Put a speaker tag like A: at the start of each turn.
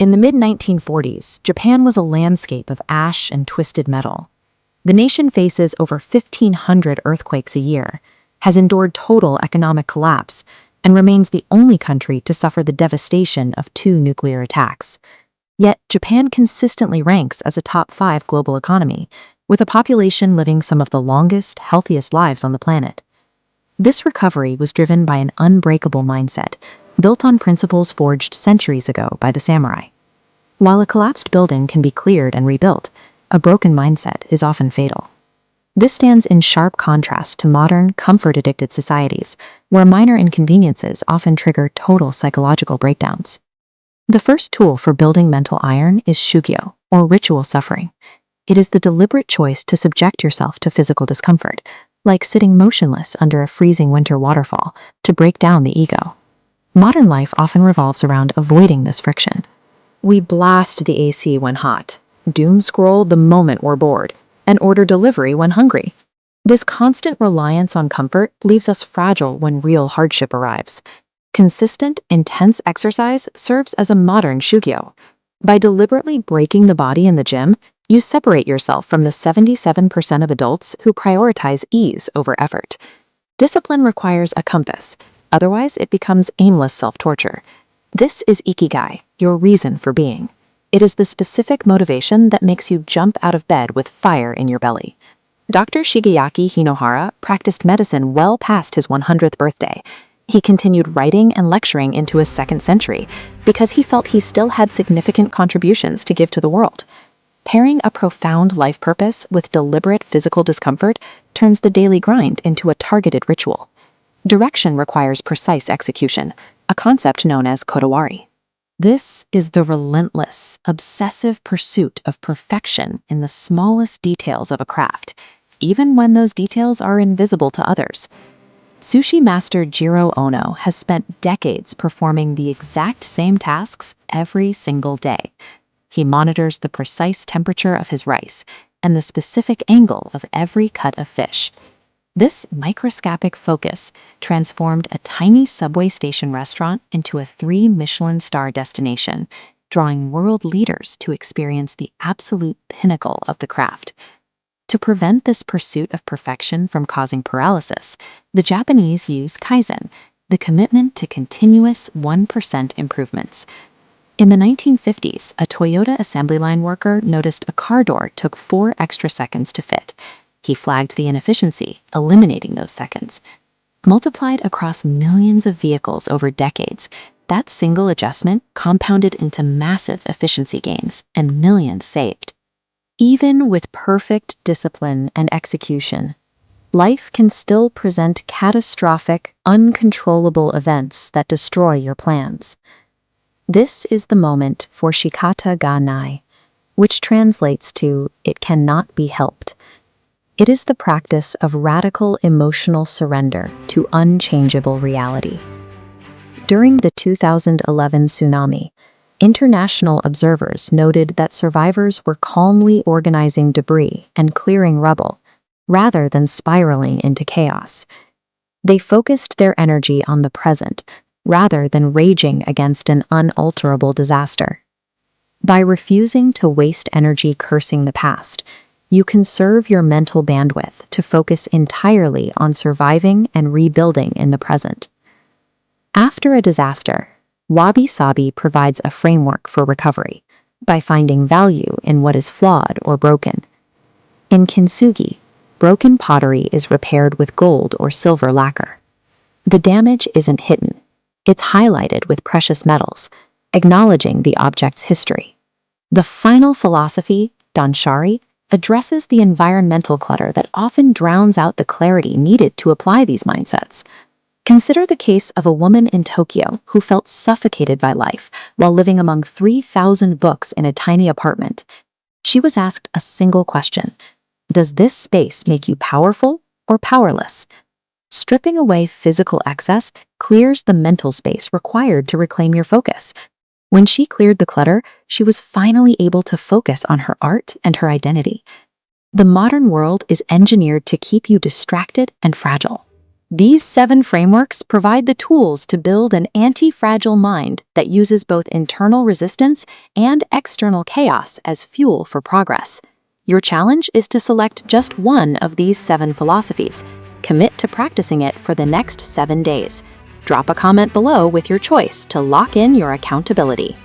A: In the mid-1940s, Japan was a landscape of ash and twisted metal. The nation faces over 1,500 earthquakes a year, has endured total economic collapse, and remains the only country to suffer the devastation of 2 nuclear attacks. Yet, Japan consistently ranks as a top 5 global economy, with a population living some of the longest, healthiest lives on the planet. This recovery was driven by an unbreakable mindset, built on principles forged centuries ago by the samurai. While a collapsed building can be cleared and rebuilt, a broken mindset is often fatal. This stands in sharp contrast to modern, comfort-addicted societies, where minor inconveniences often trigger total psychological breakdowns. The first tool for building mental iron is shugyo, or ritual suffering. It is the deliberate choice to subject yourself to physical discomfort, like sitting motionless under a freezing winter waterfall, to break down the ego. Modern life often revolves around avoiding this friction. We blast the AC when hot, doom scroll the moment we're bored, and order delivery when hungry. This constant reliance on comfort leaves us fragile when real hardship arrives. Consistent, intense exercise serves as a modern shugyo. By deliberately breaking the body in the gym, you separate yourself from the 77% of adults who prioritize ease over effort. Discipline requires a compass, otherwise it becomes aimless self-torture. This is ikigai, your reason for being. It is the specific motivation that makes you jump out of bed with fire in your belly. Dr. Shigeaki Hinohara practiced medicine well past his 100th birthday. He continued writing and lecturing into his 2nd century because he felt he still had significant contributions to give to the world. Pairing a profound life purpose with deliberate physical discomfort turns the daily grind into a targeted ritual. Direction requires precise execution, a concept known as kodawari. This is the relentless, obsessive pursuit of perfection in the smallest details of a craft, even when those details are invisible to others. Sushi master Jiro Ono has spent decades performing the exact same tasks every single day. He monitors the precise temperature of his rice and the specific angle of every cut of fish. This microscopic focus transformed a tiny subway station restaurant into a 3 Michelin star destination, drawing world leaders to experience the absolute pinnacle of the craft. To prevent this pursuit of perfection from causing paralysis, the Japanese use kaizen, the commitment to continuous 1% improvements. In the 1950s, a Toyota assembly line worker noticed a car door took 4 extra seconds to fit. He flagged the inefficiency, eliminating those seconds. Multiplied across millions of vehicles over decades, that single adjustment compounded into massive efficiency gains and millions saved. Even with perfect discipline and execution, life can still present catastrophic, uncontrollable events that destroy your plans. This is the moment for shikata ga nai, which translates to "it cannot be helped." It is the practice of radical emotional surrender to unchangeable reality. During the 2011 tsunami, international observers noted that survivors were calmly organizing debris and clearing rubble, rather than spiraling into chaos. They focused their energy on the present, rather than raging against an unalterable disaster. By refusing to waste energy cursing the past, you conserve your mental bandwidth to focus entirely on surviving and rebuilding in the present. After a disaster, wabi-sabi provides a framework for recovery by finding value in what is flawed or broken. In kintsugi, broken pottery is repaired with gold or silver lacquer. The damage isn't hidden. It's highlighted with precious metals, acknowledging the object's history. The final philosophy, danshari, addresses the environmental clutter that often drowns out the clarity needed to apply these mindsets. Consider the case of a woman in Tokyo who felt suffocated by life while living among 3,000 books in a tiny apartment. She was asked a single question: does this space make you powerful or powerless? Stripping away physical excess clears the mental space required to reclaim your focus. When she cleared the clutter, she was finally able to focus on her art and her identity. The modern world is engineered to keep you distracted and fragile. These 7 frameworks provide the tools to build an anti-fragile mind that uses both internal resistance and external chaos as fuel for progress. Your challenge is to select just one of these 7 philosophies. Commit to practicing it for the next 7 days. Drop a comment below with your choice to lock in your accountability.